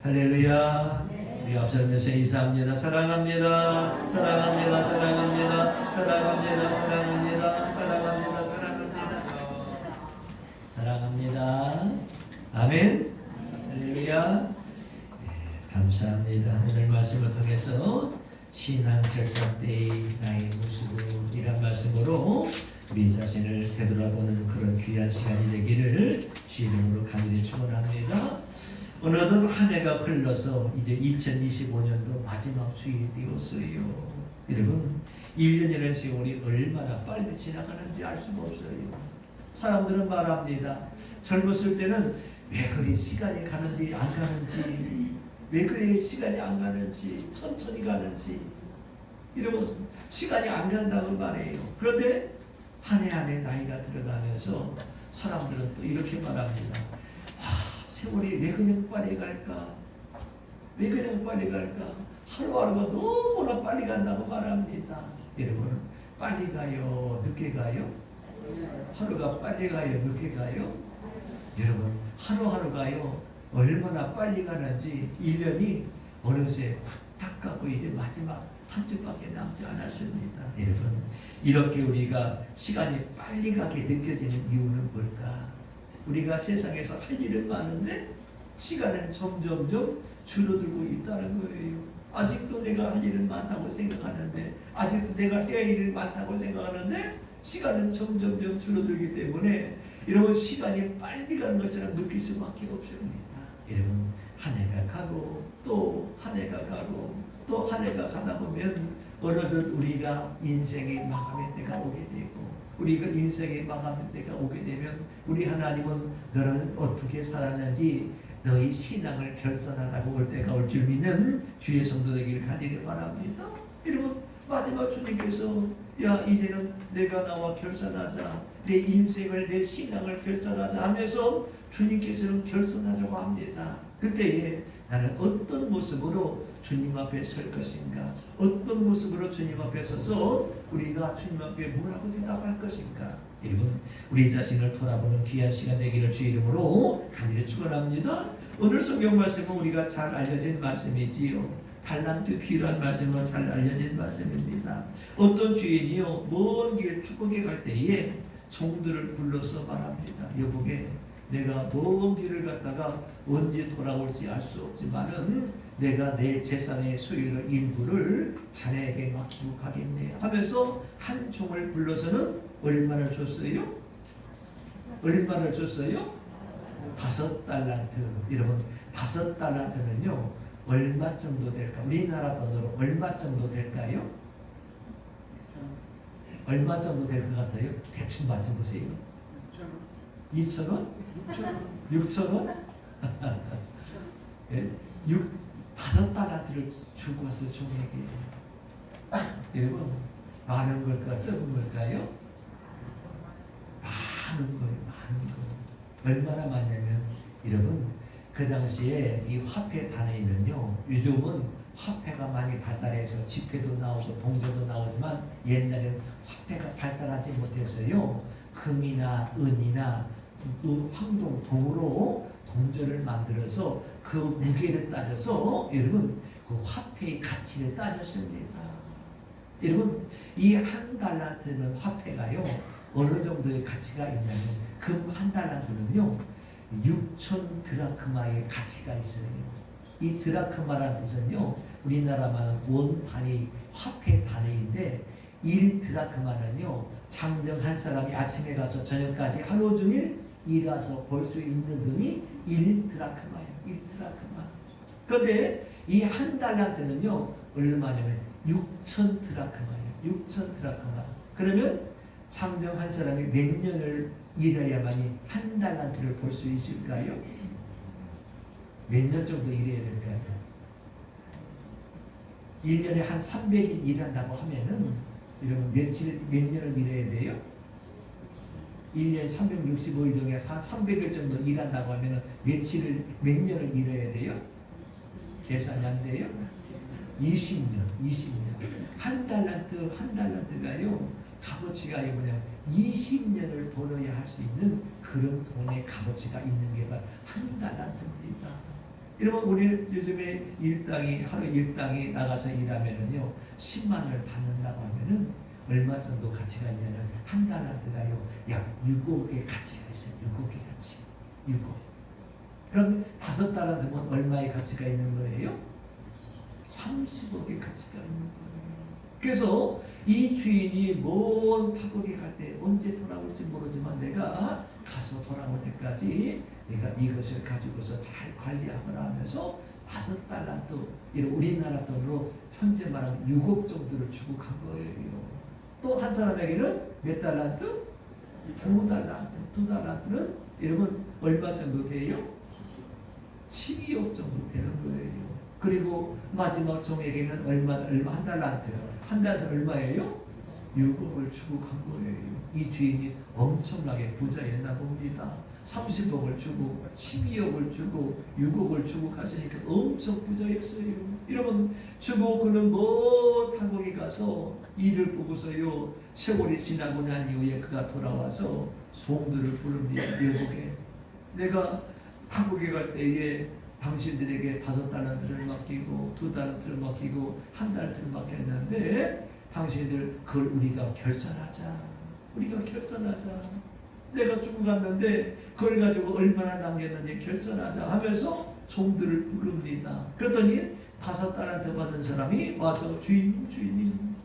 할렐루야. 우리 앞서면서 인사합니다. 사랑합니다. 사랑합니다. 사랑합니다. 사랑합니다. 사랑합니다. 사랑합니다. 사랑합니다. 사랑합니다. 아멘. 할렐루야. 감사합니다. 오늘 말씀을 통해서 신앙 결산 때의 나의 모습은 이란 말씀으로 우리 자신을 되돌아보는 그런 귀한 시간이 되기를 주 이름으로 간절히 축원합니다. 어느덧 한 해가 흘러서 이제 2025년도 마지막 주일이 되었어요. 여러분, 1년이라는 세월이 얼마나 빨리 지나가는지 알 수가 없어요. 사람들은 말합니다. 젊었을 때는 왜 그리 시간이 가는지 안 가는지, 왜 그리 시간이 안 가는지, 천천히 가는지, 여러분 시간이 안 간다고 말해요. 그런데 한 해 한 해 나이가 들어가면서 사람들은 또 이렇게 말합니다. 세월이 왜 그냥 빨리 갈까? 왜 그냥 빨리 갈까? 하루하루가 너무나 빨리 간다고 말합니다. 여러분은 빨리 가요? 늦게 가요? 하루가 빨리 가요? 늦게 가요? 여러분 하루하루가요 얼마나 빨리 가는지 1년이 어느새 후딱 가고 이제 마지막 한 주밖에 남지 않았습니다. 여러분 이렇게 우리가 시간이 빨리 가게 느껴지는 이유는 뭘까? 우리가 세상에서 할 일은 많은데 시간은 점점점 줄어들고 있다는 거예요. 아직도 내가 할 일은 많다고 생각하는데, 아직도 내가 해야 할 일은 많다고 생각하는데 시간은 점점점 줄어들기 때문에 여러분 시간이 빨리 가는 것처럼 느낄 수밖에 없습니다. 여러분 한 해가 가고 또 한 해가 가고 또 한 해가 가다 보면 어느덧 우리가 인생의 마감의 때가 오게 되고, 우리가 인생의 마감의 때가 오게 되면 우리 하나님은 너는 어떻게 살았는지 너희 신앙을 결산하라고 올 때가 올 줄 믿는 주의 성도 되기를 간절히 바랍니다. 여러분 마지막 주님께서 야 이제는 내가 나와 결산하자, 내 인생을 내 신앙을 결산하자 하면서 주님께서는 결산하자고 합니다. 그때에 나는 어떤 모습으로 주님 앞에 설 것인가, 어떤 모습으로 주님 앞에 서서 우리가 주님 앞에 뭐라고 대답할 것인가. 여러분 우리 자신을 돌아보는 귀한 시간 되기를 주 이름으로 간절히 축원합니다. 오늘 성경 말씀은 우리가 잘 알려진 말씀이지요. 달란트 비유란 말씀으로 잘 알려진 말씀입니다. 어떤 주인이요 먼 길 탁곡에 갈 때에 종들을 불러서 말합니다. 여보게 내가 먼 길을 갔다가 언제 돌아올지 알 수 없지만은 내가 내 재산의 소유를 일부를 자네에게 맡기고 가겠네 하면서 한 종을 불러서는 얼마를 줬어요? 얼마를 줬어요? 5달란트. 여러분 5달란트는요 얼마 정도 될까? 우리나라 돈으로 얼마 정도 될까요? 얼마 정도 될 것 같아요? 대충 맞춰보세요. 2,000원? 6,000원? 예? 5달란트를 주고 와서 종에게. 여러분 많은 걸까 적은 걸까요? 많은 거예요. 많은 거. 얼마나 많냐면 여러분 그 당시에 이 화폐 단위는요 요즘은 화폐가 많이 발달해서 지폐도 나오고 동전도 나오지만 옛날에는 화폐가 발달하지 못해서요 금이나 은이나 또 황동, 동으로 동전을 만들어서 그 무게를 따져서 여러분 그 화폐의 가치를 따졌습니다. 여러분 이 한 달란트는 화폐가요 어느 정도의 가치가 있냐면 금 한 달란트는요 6천 드라크마의 가치가 있어요. 이 드라크마라는 뜻은요 우리나라만 원 단위 화폐 단위인데 1 드라크마는요 장정 한 사람이 아침에 가서 저녁까지 하루 종일 일해서 벌 수 있는 돈이 1 드라크마예요. 1 드라크마. 그런데 이 한 달란트는요 얼마냐면 6천 드라크마예요. 6천 드라크마. 그러면 장정 한 사람이 몇 년을 일해야만이 한 달란트를 벌 수 있을까요? 몇 년 정도 일해야 될까요? 1년에 한 300일 일한다고 하면은 여러분 몇 년을 일해야 돼요? 1년에 365일 중에 한 300일 정도 일한다고 하면은 몇 년을 일해야 돼요? 계산이 안 돼요? 20년. 한 달란트가요 값어치가 뭐냐 20년을 벌어야 할 수 있는 그런 돈의 값어치가 있는 게 바로 한 달란트입니다. 이러면 우리는 요즘에 하루 일당이 나가서 일하면은요, 10만 원을 받는다고 하면은 얼마 정도 가치가 있냐면 한 달란트가요, 약 6억의 가치가 있어요. 6억의 가치. 6억. 그럼 5달란트면 얼마의 가치가 있는 거예요? 30억의 가치가 있는 거예요. 그래서 이 주인이 먼 타국에 갈 때 언제 돌아올지 모르지만 내가 가서 돌아올 때까지 내가 이것을 가지고서 잘 관리하거나 하면서 5달란트, 이런 우리나라 돈으로 현재 말하면 6억 정도를 주고 간 거예요. 또 한 사람에게는 몇 달란트? 2달란트. 2달란트는 여러분 얼마 정도 돼요? 12억 정도 되는 거예요. 그리고 마지막 종에게는 얼마 한 달란트. 한 달란트 얼마예요? 6억을 주고 간 거예요. 이 주인이 엄청나게 부자였나 봅니다. 30억을 주고 12억을 주고 6억을 주고 가시니까 엄청 부자였어요. 여러분, 주고 그는 먼 타국에 가서 일을 보고서요, 세월이 지나고 난 이후에 그가 돌아와서 송들을 부릅니다. 여보게, 내가 타국에 갈 때에 당신들에게 5달란트를 맡기고 2달란트를 맡기고 1달란트를 맡겼는데 당신들 그걸 우리가 결산하자. 우리가 결산하자. 내가 죽고 갔는데 그걸 가지고 얼마나 남겼는지 결산하자 하면서 종들을 부릅니다. 그랬더니 5달란트 받은 사람이 와서 주인님,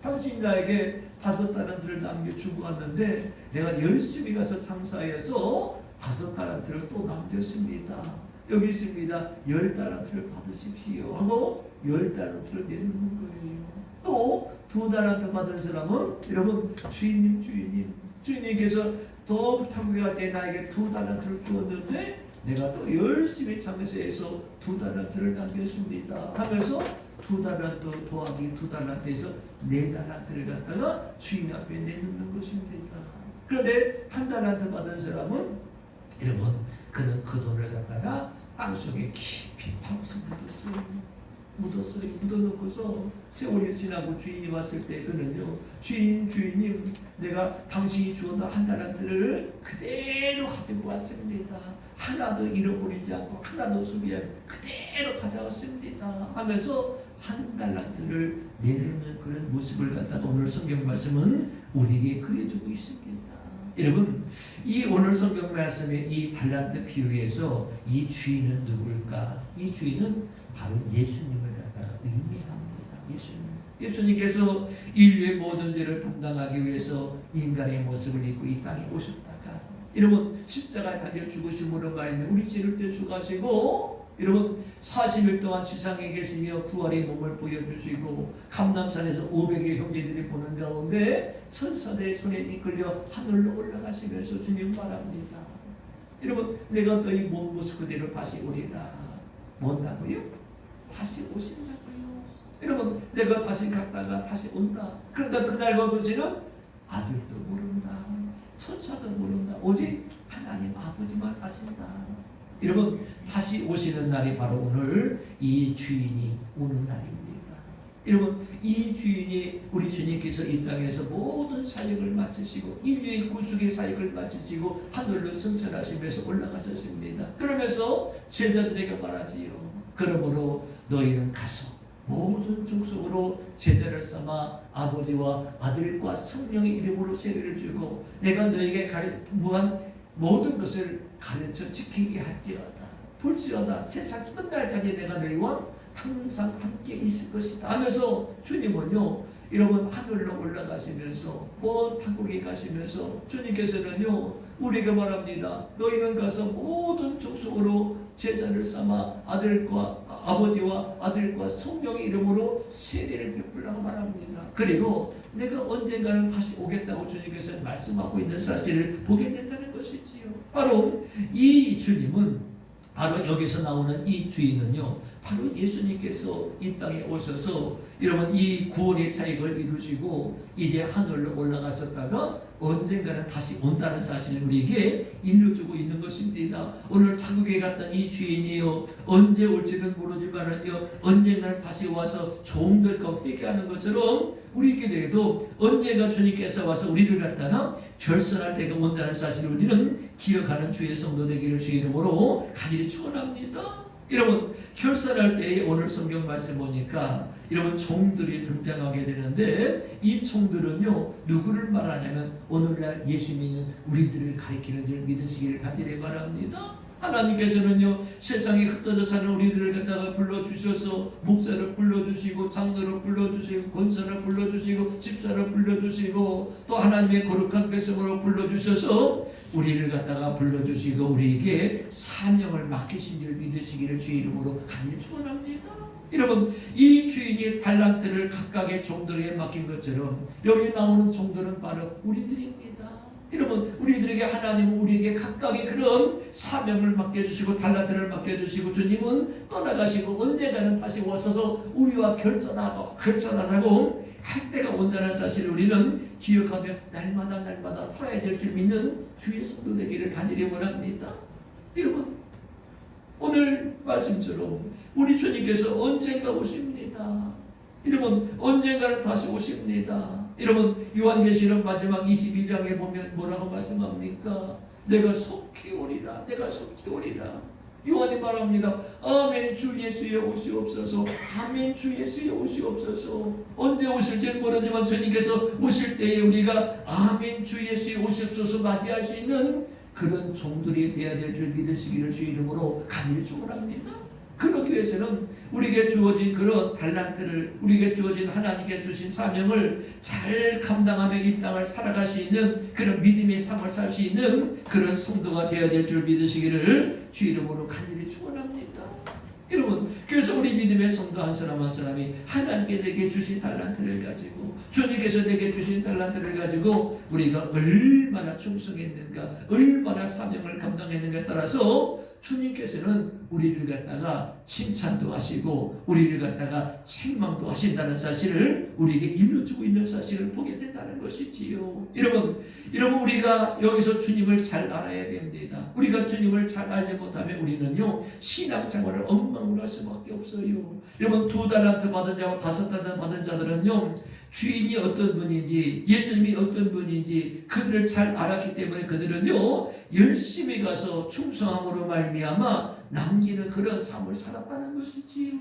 당신이 나에게 5달란트를 남겨주고 왔는데 내가 열심히 가서 장사해서 5달란트를 또 남겼습니다. 여기 있습니다. 10달란트를 받으십시오 하고 10달란트를 내놓는 거예요. 또 2달란트 받은 사람은 여러분, 주인님께서 더 타국에 갈 때 나에게 2달란트를 주었는데 내가 또 열심히 장사해서 2달란트를 남겼습니다 하면서 2달란트 더하기 2달란트에서 4달란트를 갖다가 주인 앞에 내놓는 것입니다. 그런데 1달란트 받은 사람은 여러분, 그는 그 돈을 갖다가 땅속에 깊이 파고서 묻어놓고서 세월이 지나고 주인이 왔을 때 그는요, 주인님, 내가 당신이 주었던 1달란트를 그대로 가지고 왔습니다. 하나도 잃어버리지 않고 하나도 소비하지 그대로 가져왔습니다 하면서 1달란트를 내놓는 그런 모습을 갖다가 오늘 성경 말씀은 우리에게 그려주고 있습니다. 여러분, 이 오늘 성경 말씀의 이 달란트 비유에서 이 주인은 누굴까? 이 주인은 바로 예수님을 갖다가 의미합니다. 예수님께서 인류의 모든 죄를 담당하기 위해서 인간의 모습을 입고 이 땅에 오셨다가 여러분, 십자가에 달려 죽으심으로 말미암아 우리 죄를 대속하시고 여러분, 40일 동안 지상에 계시며 부활의 몸을 보여주시고 감람산에서 500의 형제들이 보는 가운데 천사들의 손에 이끌려 하늘로 올라가시면서 주님 말합니다. 여러분, 내가 너희 몸 모습 그대로 다시 오리라. 뭔다고요? 다시 오신다고요. 여러분, 내가 다시 갔다가 다시 온다. 그런데 그날과 그 시는 아들도 모른다. 천사도 모른다. 오직 하나님 아버지만 아신다. 여러분, 다시 오시는 날이 바로 오늘 이 주인이 오는 날입니다. 여러분, 이 주인이 우리 주님께서 이 땅에서 모든 사역을 마치시고 인류의 구속의 사역을 마치시고 하늘로 승천하시면서 올라가셨습니다. 그러면서 제자들에게 말하지요. 그러므로 너희는 가서 모든 족속으로 제자를 삼아 아버지와 아들과 성령의 이름으로 세례를 주고 내가 너에게 무한 모든 것을 가르쳐 지키게 할지어다. 볼지어다. 세상 끝날까지 내가 너희와 항상 함께 있을 것이다 하면서 주님은요, 여러분, 하늘로 올라가시면서 먼 타국에 가시면서 주님께서는요 우리에게 말합니다. 너희는 가서 모든 족속으로 제자를 삼아 아버지와 아들과 성령의 이름으로 세례를 베풀라고 말합니다. 그리고 내가 언젠가는 다시 오겠다고 주님께서 말씀하고 있는 사실을 보게 된다는 것이지요. 바로 이 주님은, 바로 여기서 나오는 이 주인은요, 바로 예수님께서 이 땅에 오셔서 여러분 이 구원의 사역을 이루시고 이제 하늘로 올라가셨다가 언젠가는 다시 온다는 사실을 우리에게 일러주고 있는 것입니다. 오늘 타국에 갔던 이 주인이요, 언제 올지는 모르지만은요, 언젠가는 다시 와서 종들과 회개하는 것처럼 우리에게도 언젠가 주님께서 와서 우리를 갖다가 결선할 때가 온다는 사실을 우리는 기억하는 주의 성도 되기를 주의 이름으로 간절히 축원합니다. 여러분 결산할 때에 오늘 성경 말씀 보니까 여러분 종들이 등장하게 되는데 이 종들은요 누구를 말하냐면 오늘날 예수 믿는 우리들을 가리키는 줄 믿으시기를 간절히 바랍니다. 하나님께서는요 세상에 흩어져 사는 우리들을 갖다가 불러주셔서 목사를 불러주시고 장로를 불러주시고 권사를 불러주시고 집사를 불러주시고 또 하나님의 거룩한 백성으로 불러주셔서 우리를 갖다가 불러주시고 우리에게 사명을 맡기신 줄 믿으시기를 주의 이름으로 간절히 축원합니다. 여러분 이 주인이 달란트를 각각의 종들에게 맡긴 것처럼 여기 나오는 종들은 바로 우리들입니다. 여러분 우리들에게 하나님은 우리에게 각각의 그런 사명을 맡겨주시고 달란트를 맡겨주시고 주님은 떠나가시고 언젠가는 다시 오셔서 우리와 결산하자고 할 때가 온다는 사실을 우리는 기억하며 날마다 살아야 될 줄 믿는 주의 성도 되기를 간절히 원합니다. 여러분 오늘 말씀처럼 우리 주님께서 언젠가 오십니다. 여러분 언젠가는 다시 오십니다. 여러분 요한계시록 마지막 22장에 보면 뭐라고 말씀합니까? 내가 속히 오리라. 내가 속히 오리라. 요한이 말합니다. 아멘 주 예수의 옷이 없어서 아멘 주 예수의 옷이 없어서 언제 오실지는 모르지만 주님께서 오실 때에 우리가 아멘 주 예수의 옷이 없어서 맞이할 수 있는 그런 종들이 되어야 될 줄 믿으시기를 주 이름으로 간절히 축원합니다. 그렇기 위해서는 우리에게 주어진 그런 달란트를 우리에게 주어진 하나님께 주신 사명을 잘 감당하며 이 땅을 살아갈 수 있는 그런 믿음의 삶을 살 수 있는 그런 성도가 되어야 될 줄 믿으시기를 주 이름으로 간절히 축원합니다. 여러분 그래서 우리 믿음의 성도 한 사람 한 사람이 하나님께 내게 주신 달란트를 가지고 주님께서 내게 주신 달란트를 가지고 우리가 얼마나 충성했는가 얼마나 사명을 감당했는가에 따라서 주님께서는 우리를 갖다가 칭찬도 하시고 우리를 갖다가 책망도 하신다는 사실을 우리에게 일러주고 있는 사실을 보게 된다는 것이지요. 여러분 우리가 여기서 주님을 잘 알아야 됩니다. 우리가 주님을 잘 알지 못하면 우리는요 신앙생활을 엉망으로 할 수밖에 없어요. 여러분 2달란트 받은 자와 5달란트 받은 자들은요 주인이 어떤 분인지 예수님이 어떤 분인지 그들을 잘 알았기 때문에 그들은요 열심히 가서 충성함으로 말미암아 남기는 그런 삶을 살았다는 것이지요.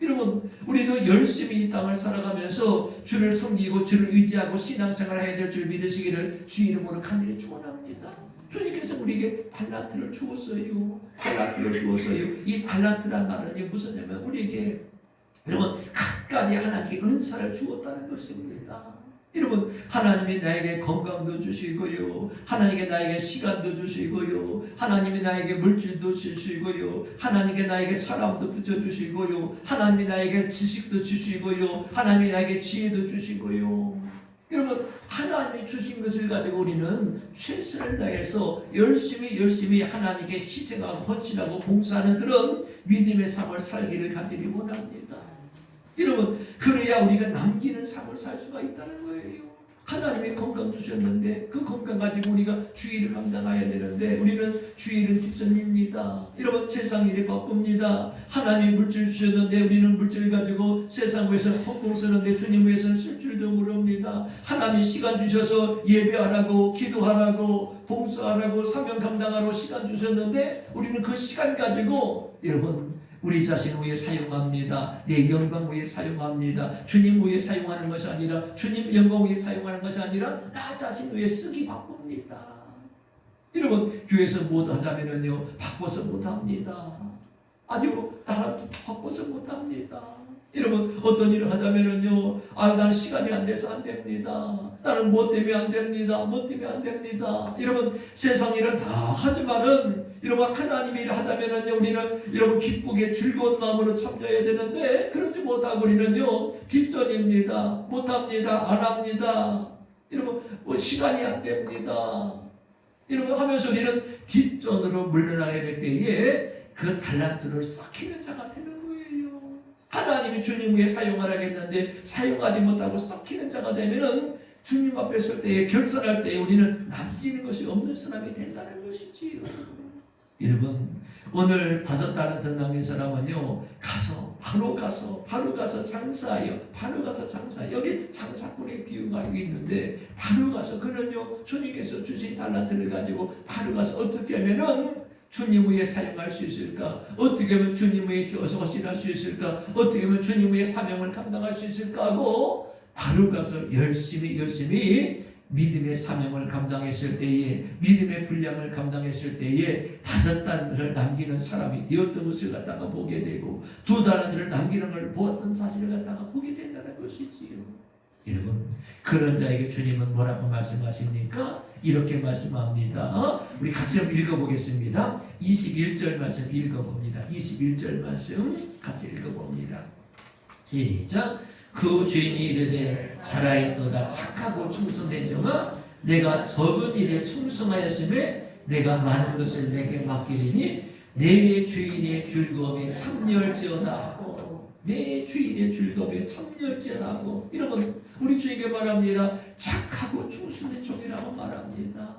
여러분 우리도 열심히 이 땅을 살아가면서 주를 섬기고 주를 의지하고 신앙생활을 해야 될 줄 믿으시기를 주 이름으로 간절히 축원합니다. 주님께서 우리에게 달란트를 주었어요. 달란트를 주었어요. 이 달란트란 말은 무슨냐면 우리에게 여러분 각각의 하나님께 은사를 주었다는 것입니다. 여러분 하나님이 나에게 건강도 주시고요 하나님이 나에게 시간도 주시고요 하나님이 나에게 물질도 주시고요 하나님이 나에게 사람도 붙여주시고요 하나님이 나에게 지식도 주시고요 하나님이 나에게 지혜도 주시고요 여러분 하나님이 주신 것을 가지고 우리는 최선을 다해서 열심히 하나님께 희생하고 헌신하고 봉사하는 그런 믿음의 삶을 살기를 간절히 원합니다. 여러분 그래야 우리가 남기는 삶을 살 수가 있다는 거예요. 하나님이 건강 주셨는데 그 건강 가지고 우리가 주의를 감당해야 되는데 우리는 주의는 뒷전입니다. 여러분 세상 일이 바쁩니다. 하나님이 물질 주셨는데 우리는 물질 가지고 세상 위해서 펑펑 쓰는데 주님 위해서는 쓸 줄도 모릅니다. 하나님 시간 주셔서 예배하라고 기도하라고 봉사하라고 사명 감당하라고 시간 주셨는데 우리는 그 시간 가지고 여러분 우리 자신 위해 사용합니다. 내 영광 위해 사용합니다. 주님 위해 사용하는 것이 아니라 주님 영광 위해 사용하는 것이 아니라 나 자신 위해 쓰기 바쁩니다. 여러분 교회에서 못 하자면요 바빠서 못합니다. 아니요 나라도 바빠서 못합니다. 여러분 어떤 일을 하자면요 난 시간이 안 돼서 안 됩니다. 나는 뭐 때문에 안 됩니다. 뭐 때문에 안 됩니다. 여러분 세상 일은 다 하지만은 여러분 하나님의 일을 하자면은요 우리는 여러분 기쁘게 즐거운 마음으로 참여해야 되는데 그러지 못하고 우리는요 뒷전입니다. 못합니다. 안 합니다. 여러분 뭐 시간이 안 됩니다. 여러분 하면서 우리는 뒷전으로 물러나게 될 때에 그 달란트를 썩히는 자가 되는 거예요. 하나님이 주님 위해 사용하라고 했는데 사용하지 못하고 썩히는 자가 되면은 주님 앞에 설 때에 결산할 때에 우리는 남기는 것이 없는 사람이 된다는 것이지요. 여러분 오늘 5달란트 남긴 사람은요 바로 가서 장사해요. 바로 가서 장사. 여기 장사꾼의 비유가 여기 있는데 바로 가서 그는요 주님께서 주신 달란트를 가지고 바로 가서 어떻게 하면은 주님 위에 사용할 수 있을까? 어떻게 하면 주님 위에 헌신할 수 있을까? 어떻게 하면 주님 위에 사명을 감당할 수 있을까? 하고 바로 가서 열심히 믿음의 사명을 감당했을 때에, 믿음의 분량을 감당했을 때에 5달러를 남기는 사람이 되었던 것을 갖다가 보게 되고, 2달러를 남기는 걸 보았던 사실을 갖다가 보게 된다는 것이지요. 여러분, 그런 자에게 주님은 뭐라고 말씀하십니까? 이렇게 말씀합니다. 우리 같이 한번 읽어보겠습니다. 21절 말씀 읽어봅니다. 21절 말씀 같이 읽어봅니다. 시작. 그 주인이 이르되 잘하였도다. 착하고 충성된 종아, 내가 적은 일에 충성하였음에 내가 많은 것을 내게 맡기리니 내 주인의 즐거움에 참여할지어다 하고, 내 주인의 즐거움에 참여할지어다 하고, 여러분, 우리 주님께 말합니다. 착하고 충성된 종이라고 말합니다.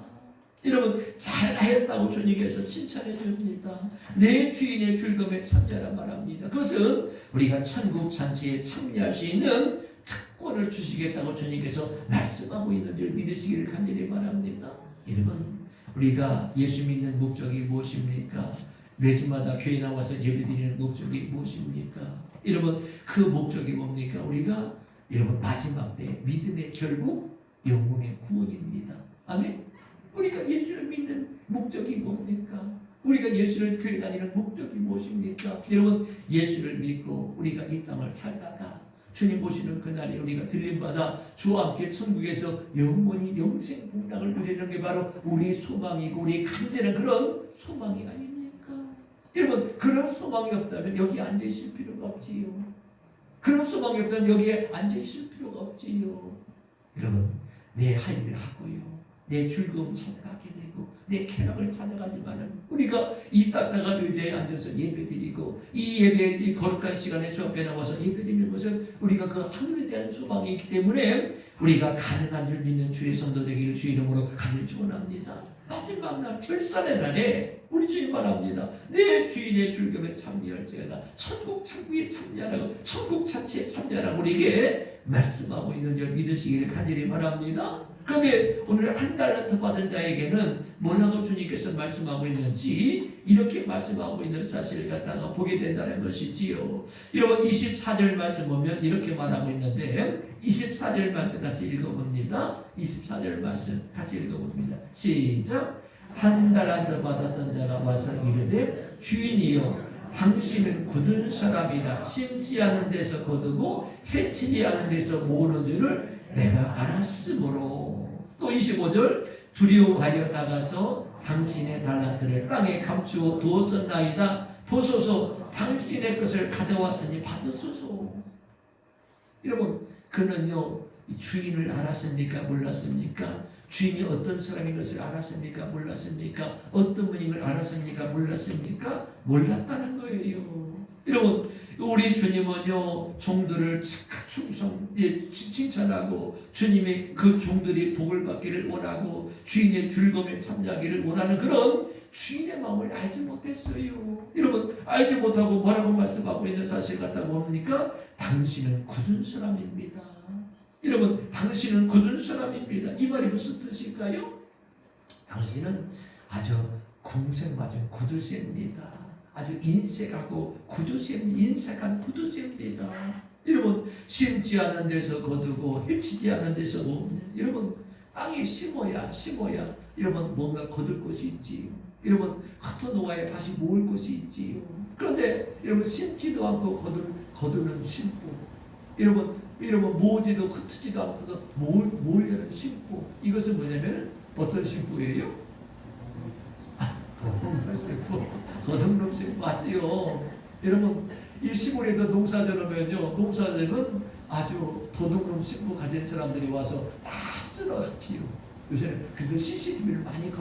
여러분, 잘하였다고 주님께서 칭찬해 줍니다. 내 주인의 즐거움에 참여하라 말합니다. 그것은 우리가 천국 잔치에 참여할 수 있는 특권을 주시겠다고 주님께서 말씀하고 있는 줄 믿으시기를 간절히 바랍니다. 여러분, 우리가 예수 믿는 목적이 무엇입니까? 매주마다 교회 나와서 예배드리는 목적이 무엇입니까? 여러분, 그 목적이 뭡니까? 우리가 여러분 마지막 때 믿음의 결국 영혼의 구원입니다. 아멘. 우리가 예수를 믿는 목적이 뭡니까? 우리가 예수를 교회 다니는 목적이 무엇입니까? 여러분, 예수를 믿고 우리가 이 땅을 살다가 주님 보시는 그날에 우리가 들림받아 주와 함께 천국에서 영원히 영생 복락을 누리는 게 바로 우리의 소망이고 우리의 간절한 그런 소망이 아닙니까? 여러분, 그런 소망이 없다면 여기 앉아 있을 필요가 없지요. 그런 소망이 없다면 여기에 앉아 있을 필요가 없지요. 여러분, 내 할 일을 하고요, 내 즐거움 찾아가게 되고 내 쾌락을 찾아가지만은 우리가 이 딱딱한 의자에 앉아서 예배드리고 이 예배의 이 거룩한 시간에 주 앞에 나와서 예배드리는 것은 우리가 그 하늘에 대한 소망이 있기 때문에 우리가 가능한 줄 믿는 주의 성도 되기를 주 이름으로 간절히 축원합니다. 마지막 날 결산의 날에 우리 주님 말합니다. 내 주인의 즐거움에 참여할지어다. 천국 창구에 참여하라고, 천국 잔치에 참여하라고 우리에게 말씀하고 있는 줄 믿으시기를 간절히 바랍니다. 그런데 오늘 1달란트 받은 자에게는 뭐라고 주님께서 말씀하고 있는지 이렇게 말씀하고 있는 사실을 갖다가 보게 된다는 것이지요. 여러분, 24절 말씀 보면 이렇게 말하고 있는데 24절 말씀 같이 읽어봅니다. 24절 말씀 같이 읽어봅니다. 시작. 1달란트 받았던 자가 와서 이르되 주인이여, 당신은 굳은 사람이다. 심지 않은 데서 거두고 해치지 않은 데서 모으는 줄을 내가 알았으므로. 또 25절. 두려워하여 나가서 당신의 달란트를 땅에 감추어 두었었나이다. 보소서, 당신의 것을 가져왔으니 받으소서. 여러분, 그는요 주인을 알았습니까? 몰랐습니까? 주인이 어떤 사람인 것을 알았습니까? 몰랐습니까? 어떤 분인 걸 알았습니까? 몰랐습니까? 몰랐다는 거예요. 여러분, 우리 주님은요 종들을 충성 칭찬하고 주님의 그 종들이 복을 받기를 원하고 주인의 즐거움에 참여하기를 원하는 그런 주인의 마음을 알지 못했어요. 여러분, 알지 못하고 뭐라고 말씀하고 있는 사실 갖다 뭡니까? 당신은 굳은 사람입니다. 여러분, 당신은 굳은 사람입니다. 이 말이 무슨 뜻일까요? 당신은 아주 궁색 맞은 굳으십니다. 아주 인색하고 인색한 굳으십니다. 여러분, 심지 않은 데서 거두고 해치지 않은 데서 모으는, 여러분, 땅에 심어야 여러분 뭔가 거둘 것이 있지요. 여러분, 흩어놓아야 다시 모을 것이 있지요. 그런데 여러분, 심지도 않고 거두는 심고, 여러분 모으지도 흩지도 않고서 모으려는 심고, 이것은 뭐냐면 어떤 심부예요? 도둑놈 심부 맞지요. 여러분, 이 시골에도 농사져놓으면요, 농사져는 아주 도둑놈 심부 가진 사람들이 와서 다 쓸어갔지요. 요새는 근데 CCTV를 많이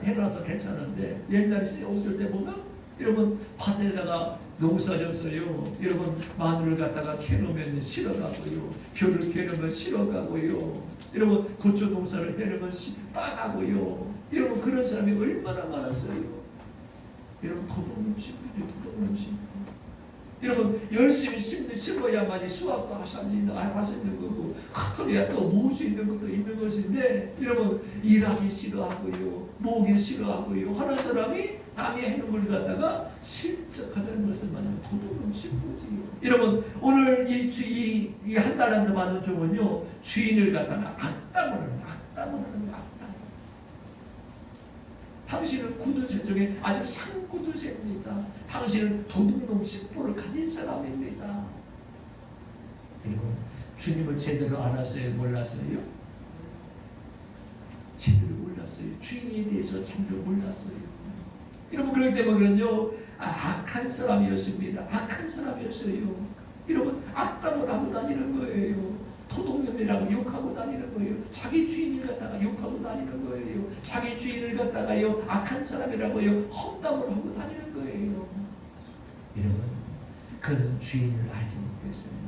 해놔서 괜찮은데, 옛날에 없을 때 보면 여러분 밭에다가 농사졌어요. 여러분, 마늘을 갖다가 캐놓으면 실어가고요, 귤을 캐놓으면 실어가고요, 여러분 고추 농사를 해놓으면 따가고요. 여러분, 그런 사람이 얼마나 많았어요. 여러분, 도둑놈 심부죠. 도둑놈 심부. 여러분, 열심히 심어야만이 수확도 할 수 있는 거고, 흩어져야 또 모을 수 있는 것도 있는 것인데, 여러분, 일하기 싫어하고요, 모으기 싫어하고요 하는 사람이 남이 해놓은 걸 갖다가 슬쩍 가져는 것을 말하면 도둑놈 신부지요. 여러분 오늘 이 한 달란트 받은 종은요 주인을 갖다가 악담을 하는 악담. 당신은 구두쇠 중에 아주 상구두쇠입니다. 당신은 도둑놈 신부를 가진 사람입니다. 여러분 주님을 제대로 알았어요? 몰랐어요? 제대로 몰랐어요. 주인에 대해서 참으로 몰랐어요. 여러분 그렇기 때문에요 악한 사람이었습니다. 악한 사람이었어요. 여러분 악담을 하고 다니는 거예요. 도둑놈이라고 욕하고 다니는 거예요. 자기 주인을 갖다가 욕하고 다니는 거예요. 자기 주인을 갖다가요 악한 사람이라고요 험담을 하고 다니는 거예요. 여러분 그는 주인을 알지 못했어요.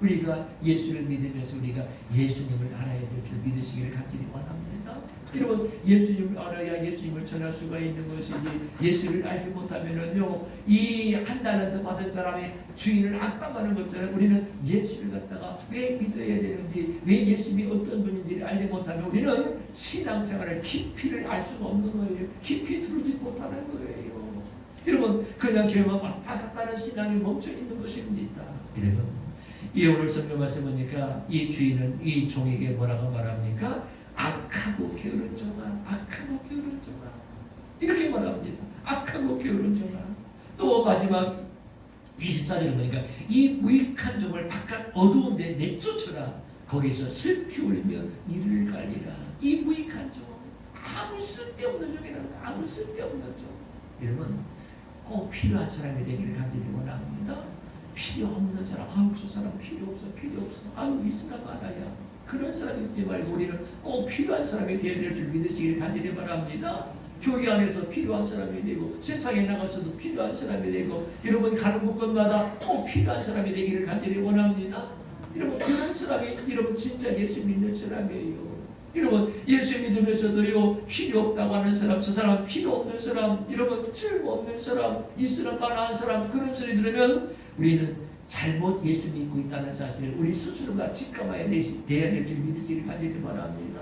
우리가 예수를 믿으면서 우리가 예수님을 알아야 될 줄 믿으시기를 간절히 원합니다. 여러분 예수님을 알아야 예수님을 전할 수가 있는 것이지 예수를 알지 못하면은요 이 한 달란트 받은 사람의 주인을 악담하는 것처럼 우리는 예수를 갖다가 왜 믿어야 되는지 왜 예수님이 어떤 분인지를 알지 못하면 우리는 신앙생활의 깊이를 알 수가 없는 거예요. 깊이 들어오지 못하는 거예요. 여러분 그냥 걔만 왔다 갔다 하는 신앙이 멈춰 있는 것입니다. 여러분 이 오늘 성경 말씀 보니까 이 주인은 이 종에게 뭐라고 말합니까? 악하고 게으른 종아, 악하고 게으른 종아 이렇게 말합니다. 악하고 게으른 종아. 또 마지막 24절을 보니까 이 무익한 종을 바깥 어두운 데 내쫓으라. 거기서 슬피 울며 이를 갈리라. 이 무익한 종, 아무 쓸데없는 종이라는 거야. 아무 쓸데없는 종. 여러분 꼭 필요한 사람이 되기를 간절히 원합니다. 필요 없는 사람, 아우 저 사람 필요 없어, 아우 이 사람 알아야 그런 사람이 있지 말고 우리는 꼭 필요한 사람이 되어야 될 줄 믿으시길 간절히 바랍니다. 교회 안에서 필요한 사람이 되고 세상에 나가서도 필요한 사람이 되고 여러분 가는 곳마다 꼭 필요한 사람이 되기를 간절히 원합니다. 여러분 그런 사람이 여러분 진짜 예수 믿는 사람이에요. 여러분 예수 믿으면서도요 필요 없다고 하는 사람, 저 사람 필요 없는 사람, 여러분 쓸모없는 사람, 이 사람 만한 사람 그런 소리 들으면 우리는 잘못 예수 믿고 있다는 사실을 우리 스스로가 직감해야 돼야 될 줄 믿으시길 간절히 바랍니다.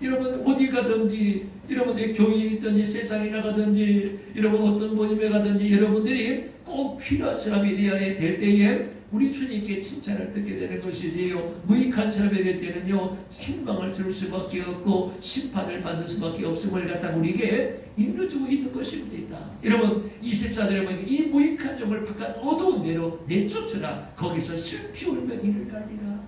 여러분 어디 가든지 여러분 내 교회에 있든지 세상에 나가든지 여러분 어떤 모임에 가든지 여러분들이 꼭 필요한 사람이 되어야 될 때에 우리 주님께 칭찬을 듣게 되는 것이지요. 무익한 사람이 될 때는요 실망을 들을 수밖에 없고 심판을 받을 수밖에 없음을 갖다 우리에게 일러주고 있는 것입니다. 여러분 24절에 보니까 이 무익한 종을 바깥 어두운 데로 내쫓으라. 거기서 슬피 울며 이를 갈리라.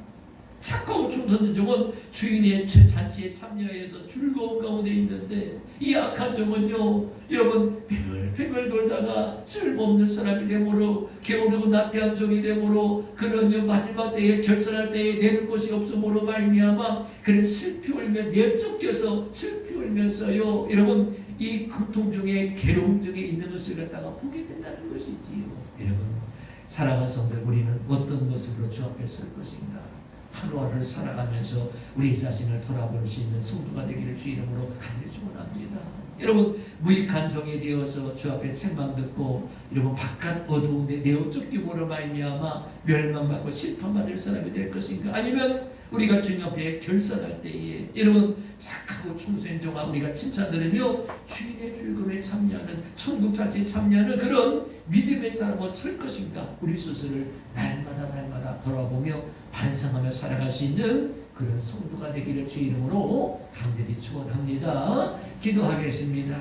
착하고 충성된 종은 주인의 잔치에 참여해서 즐거운 가운데 있는데 이 악한 종은요 여러분 뱅글뱅글 돌다가 쓸모없는 사람이 되므로 게으르고 나태한 종이 되므로 그는 마지막 때에 결산할 때에 내는 것이 없으므로 말미암아 그는 슬피 울며 내쫓겨서 슬피 울면서요 여러분 이 고통 중에 괴로움 중에 있는 것을 갖다가 보게 된다는 것이지요. 여러분 사랑하는 성도 우리는 어떤 모습으로 주 앞에 설 것인가? 하루하루를 살아가면서 우리 자신을 돌아볼 수 있는 성도가 되기를 주 이름으로 간절히 축원합니다. 여러분 무익한 종이 되어서 주 앞에 책망 듣고 여러분 바깥 어두운 데 내어 쫓김으로 말미암아 멸망받고 심판받을 사람이 될 것인가? 아니면 우리가 주님 앞에 결산할 때에 여러분 착하고 충성된 종아 우리가 칭찬 들으며 주인의 즐거움에 참여하는 천국 자체에 참여하는 그런 믿음의 사람으로 설 것인가? 우리 스스로를 날마다 돌아보며 반성하며 살아갈 수 있는 그런 성도가 되기를 주 이름으로 간절히 축원합니다. 기도하겠습니다.